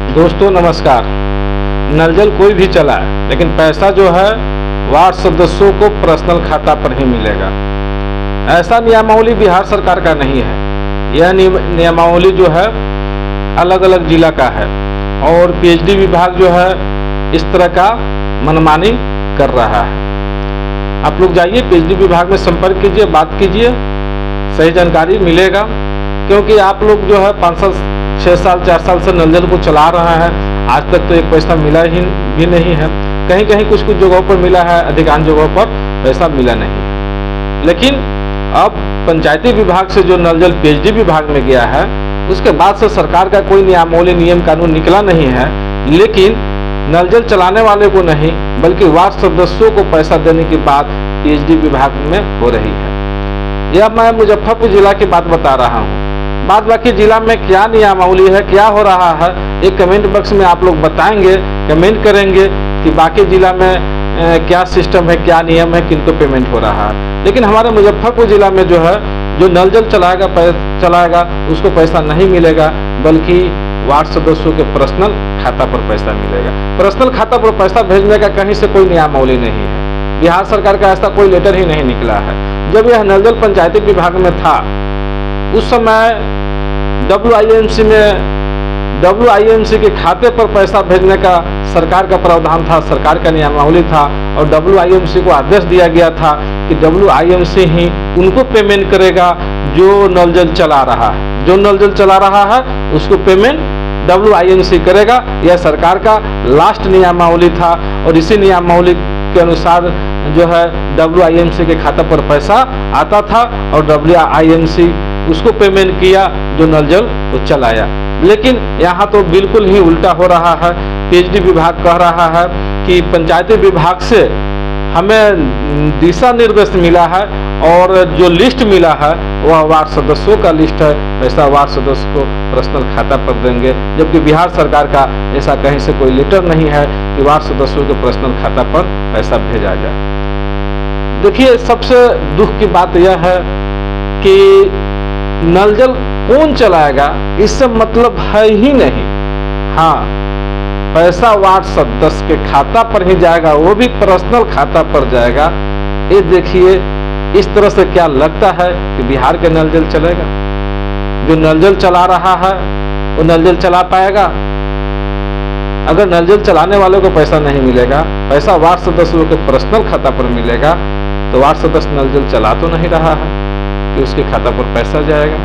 दोस्तों नमस्कार। नल जल कोई भी चलाए लेकिन पैसा जो है वार्ड सदस्यों को पर्सनल खाता पर ही मिलेगा। ऐसा नियमावली बिहार सरकार का नहीं है। यह नियमावली जो है अलग अलग जिला का है और पीएचडी विभाग जो है इस तरह का मनमानी कर रहा है। आप लोग जाइए पीएचडी विभाग में संपर्क कीजिए, बात कीजिए, सही जानकारी मिलेगा। क्योंकि आप लोग जो है 5 साल 6 साल 4 साल से नल जल को चला रहे हैं, आज तक तो एक पैसा मिला ही भी नहीं है। कहीं कहीं कुछ कुछ जगहों पर मिला है, अधिकांश जगहों पर पैसा मिला नहीं है। लेकिन अब पंचायती विभाग से जो नल जल पीएचडी विभाग में गया है, उसके बाद से सरकार का कोई नियमावली नियम कानून निकला नहीं है। लेकिन नल जल चलाने वाले को नहीं बल्कि वार्ड सदस्यों को पैसा देने की बात पीएचडी विभाग में हो रही है। यह मैं मुजफ्फरपुर जिला की बात बता रहा हूँ। बाद बाकी जिला में क्या नियमावली है, क्या हो रहा है, एक कमेंट बॉक्स में आप लोग बताएंगे, कमेंट करेंगे कि बाकी जिला में क्या सिस्टम है, क्या नियम है, किनको पेमेंट हो रहा है। लेकिन हमारे मुजफ्फरपुर जिला में जो है जो नल जल चलाएगा उसको पैसा नहीं मिलेगा, बल्कि वार्ड सदस्यों के पर्सनल खाता पर पैसा मिलेगा। पर्सनल खाता पर पैसा भेजने का कहीं से कोई नियमावली नहीं है। बिहार सरकार का ऐसा कोई लेटर ही नहीं निकला है। जब यह नल जल पंचायती विभाग में था उस समय WIMC के खाते पर पैसा भेजने का सरकार का प्रावधान था, सरकार का नियमावली था और WIMC को आदेश दिया गया था कि WIMC ही उनको पेमेंट करेगा जो नल जल चला रहा है। जो नल जल चला रहा है उसको पेमेंट WIMC करेगा। यह सरकार का लास्ट नियमावली था और इसी नियमावली के अनुसार जो है WIMC के खाता पर पैसा आता था और WIMC उसको पेमेंट किया जो नल जल को चलाया। लेकिन यहाँ तो बिल्कुल ही उल्टा हो रहा है। पीएचडी विभाग कह रहा है कि पंचायती विभाग से हमें दिशा निर्देश मिला है और जो लिस्ट मिला है वह वार्ड सदस्यों का लिस्ट है, पैसा वार्ड सदस्य को पर्सनल खाता पर देंगे। जबकि बिहार सरकार का ऐसा कहीं से कोई लेटर नहीं है कि वार्ड सदस्यों के पर्सनल खाता पर पैसा भेजा जाए। देखिए, सबसे दुख की बात यह है कि नल जल कौन चलाएगा इससे मतलब है ही नहीं। हाँ, पैसा वार्ड सदस्य के खाता पर ही जाएगा, वो भी पर्सनल खाता पर जाएगा। ये देखिए, इस तरह से क्या लगता है कि बिहार के नल जल चलेगा? जो नल जल चला रहा है वो नल जल चला पाएगा? अगर नल जल चलाने वाले को पैसा नहीं मिलेगा, पैसा वार्ड सदस्यों के पर्सनल खाता पर मिलेगा, तो वार्ड सदस्य नल जल चला तो नहीं रहा है कि उसके खाता पर पैसा जाएगा।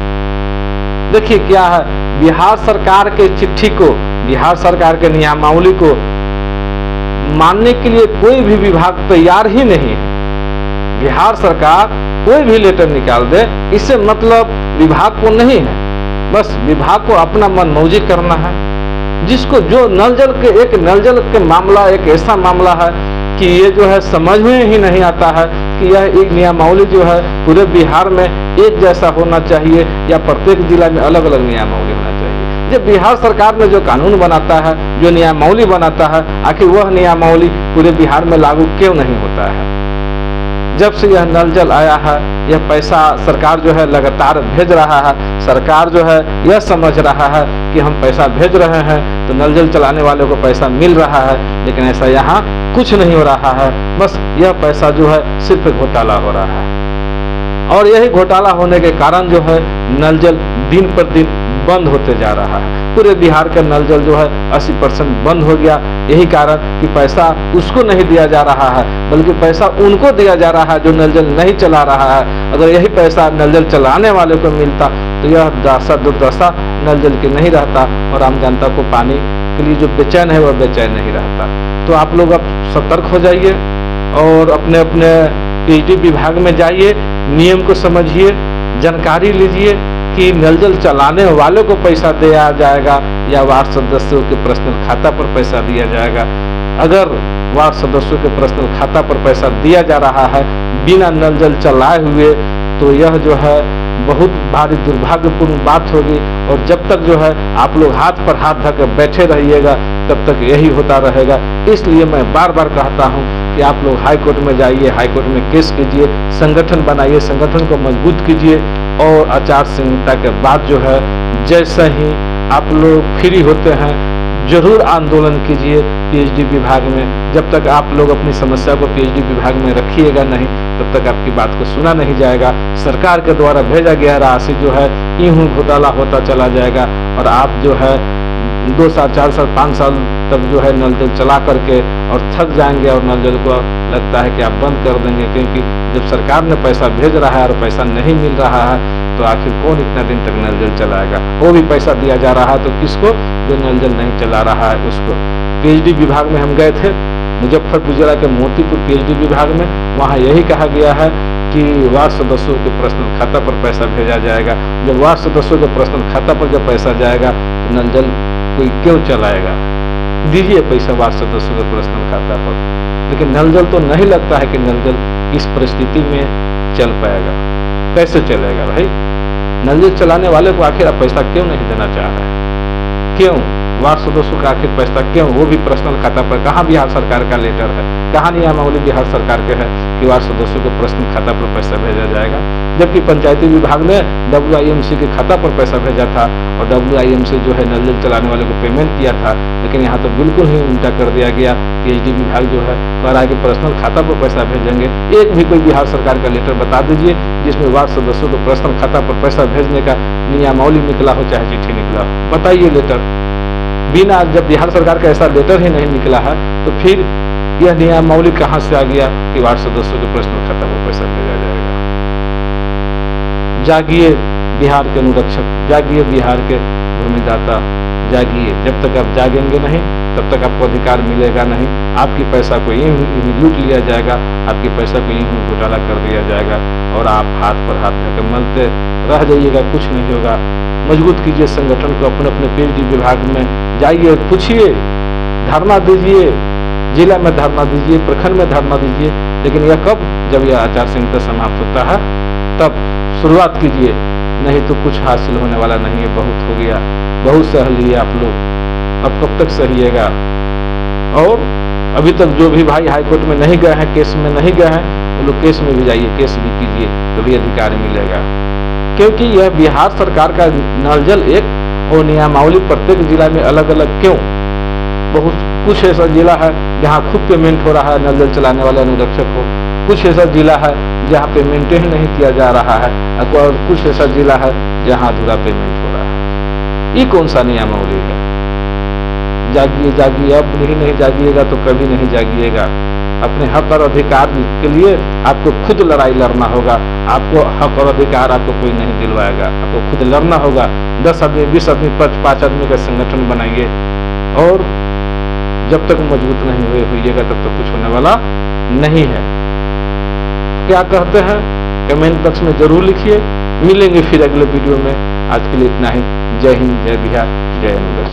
देखिए क्या है, बिहार सरकार के चिट्ठी को, बिहार सरकार के नियमावली को मानने के लिए कोई भी विभाग तैयार ही नहीं है। बिहार सरकार कोई भी लेटर निकाल दे, इससे मतलब विभाग को नहीं है। बस विभाग को अपना मनमौजी करना है। जिसको जो नल जल के मामला एक ऐसा मामला है कि ये जो है समझ में ही नहीं आता है कि यह एक नियमावली जो है पूरे बिहार में एक जैसा होना चाहिए या प्रत्येक जिला में अलग अलग नियमावली होना चाहिए। जब बिहार सरकार में जो कानून बनाता है, जो नियमावली बनाता है, आखिर वह नियमावली पूरे बिहार में लागू क्यों नहीं होता है? जब से यह नल जल आया है, यह पैसा सरकार जो है लगातार भेज रहा है। सरकार जो है यह समझ रहा है कि हम पैसा भेज रहे हैं तो नल जल चलाने वाले को पैसा मिल रहा है, लेकिन ऐसा यहाँ कुछ नहीं हो रहा है। बस यह पैसा जो है सिर्फ घोटाला हो रहा है और यही घोटाला होने के कारण जो है नल जल दिन पर दिन बंद होते जा रहा है। पूरे बिहार का नल जल जो है 80% बंद हो गया। यही कारण कि पैसा उसको नहीं दिया जा रहा है बल्कि पैसा उनको दिया जा रहा है जो नल जल नहीं चला रहा है। अगर यही पैसा नल जल चलाने वाले को मिलता तो यह दुर्दशा नल जल की नहीं रहता और आम जनता को पानी के लिए जो बेचैन है वह बेचैन नहीं रहता। तो आप लोग अब सतर्क हो जाइए और अपने अपने पीएचडी विभाग में जाइए, नियम को समझिए, जानकारी लीजिए कि नल जल चलाने वाले को पैसा दिया जाएगा या वार्ड सदस्यों के पर्सनल खाता पर पैसा दिया जाएगा। अगर वार्ड सदस्यों के पर्सनल खाता पर पैसा दिया जा रहा है बिना नल जल चलाए हुए, तो यह जो है बहुत भारी दुर्भाग्यपूर्ण बात होगी। और जब तक जो है आप लोग हाथ पर हाथ धर कर बैठे रहिएगा तब तक यही होता रहेगा। इसलिए मैं बार बार कहता हूँ कि आप लोग हाई कोर्ट में जाइए, हाई कोर्ट में केस कीजिए, संगठन बनाइए, संगठन को मजबूत कीजिए और आचार संहिता के बाद जो है जैसे ही आप लोग फ्री होते हैं जरूर आंदोलन कीजिए पीएचडी विभाग में। जब तक आप लोग अपनी समस्या को पीएचडी विभाग में रखिएगा नहीं, तब तक आपकी बात को सुना नहीं जाएगा। सरकार के द्वारा भेजा गया राशि जो है यूं घोटाला होता चला जाएगा और आप जो है 2 साल 4 साल 5 साल तक जो है नल जल चला करके और थक जाएंगे और नल जल को लगता है कि आप बंद कर देंगे, क्योंकि जब सरकार ने पैसा भेज रहा है और पैसा नहीं मिल रहा है तो आखिर कौन इतना दिन तक नल जल चलाएगा। वो भी पैसा दिया जा रहा है तो किसको, जो नल जल नहीं चला रहा है उसको। पीएचडी विभाग में हम गए थे मुजफ्फरपुर जिला के मोतीपुर पीएचडी विभाग में, वहाँ यही कहा गया है कि वार्ड सदस्यों के पर्सनल खाता पर पैसा भेजा जाएगा। जब वार्ड सदस्यों के पर्सनल खाता पर जब पैसा जाएगा तो नल जल कोई क्यों चलाएगा। दीजिए पैसा वार्ड सदस्यों के पर्सनल खाता पर, लेकिन नल जल तो नहीं लगता है कि नल जल इस परिस्थिति में चल पाएगा। कैसे चलेगा भाई? नल जल चलाने वाले को आखिर आप पैसा क्यों नहीं देना चाह रहे हैं? क्यों वार्ड सदस्यों का आखिर पैसा क्यों, वो भी पर्सनल खाता पर? कहाँ बिहार सरकार का लेटर है, कहाँ नियमावली बिहार सरकार के है कि वार्ड सदस्यों के पर्सनल खाता पर पैसा भेजा जाएगा? जबकि पंचायती विभाग ने WIMC के खाता पर पैसा भेजा था और WIMC जो है नल जल चलाने वाले को पेमेंट किया था, लेकिन यहाँ तो बिल्कुल ही उल्टा कर दिया गया। पीएचडी विभाग जो है कह रहा है कि पर्सनल खाता पर पैसा भेजेंगे। एक भी कोई बिहार सरकार का लेटर बता दीजिए जिसमें वार्ड सदस्यों को पर्सनल खाता पर पैसा भेजने का नियमावली निकला हो, चाहे चिट्ठी निकला हो, बताइए लेटर। बिना, जब बिहार सरकार का ऐसा लेटर ही नहीं निकला है तो फिर यह नियमावली कहां से आ गया कि वार्ड सदस्यों के पर्सनल खाता पर पैसा भेजा जाएगा। जागिए बिहार के अनुरक्षक, जागिए बिहार के भूमिदाता, जागिए। जब तक आप जागेंगे नहीं तब तक आपको अधिकार मिलेगा नहीं। आपकी पैसा को यूं लूट लिया जाएगा, आपके पैसा को यूं घोटाला कर दिया जाएगा और आप हाथ पर हाथ धके मलते रह जाइएगा, कुछ नहीं होगा। मजबूत कीजिए संगठन को, अपने अपने पीएचडी विभाग में जाइए, पूछिए, धरना दीजिए, जिला में धरना दीजिए, प्रखंड में धरना दीजिए। लेकिन यह कब, जब यह आचार संहिता समाप्त होता है तब शुरुआत कीजिए, नहीं तो कुछ हासिल होने वाला नहीं है। बहुत हो गया, बहुत सह लिए आप लोग, अब कब तक सहिएगा। और अभी तक जो भी भाई हाईकोर्ट में नहीं गए हैं, केस में नहीं गए हैं, वो लोग केस में भी जाइए, केस भी कीजिए, तो भी अधिकार मिलेगा। क्योंकि यह बिहार सरकार का नल जल एक और नियमावली प्रत्येक जिला में अलग अलग क्यों। बहुत कुछ ऐसा जिला है जहाँ खुद पेमेंट हो रहा है नल जल चलाने वाले अनुरक्षक को, कुछ ऐसा जिला है जहाँ पेमेंट ही नहीं किया जा रहा है, और कुछ ऐसा जिला है जहाँ अधूरा पेमेंट हो रहा है। ये कौन सा नियमावली है? जागिए, जागिए, अब नहीं जागिएगा तो कभी नहीं जागिएगा। अपने हक और अधिकार के लिए आपको खुद लड़ाई लड़ना होगा। आपको हक और अधिकार आपको कोई नहीं दिलवाएगा, आपको खुद लड़ना होगा। 10 आदमी, 20 आदमी, 5 आदमी का संगठन बनाइए और जब तक मजबूत नहीं होइएगा तब तक कुछ होने वाला नहीं है। क्या कहते हैं कमेंट बॉक्स में जरूर लिखिए। मिलेंगे फिर अगले वीडियो में। आज के लिए इतना ही। जय हिंद, जय बिहार, जय अनुरक्षक।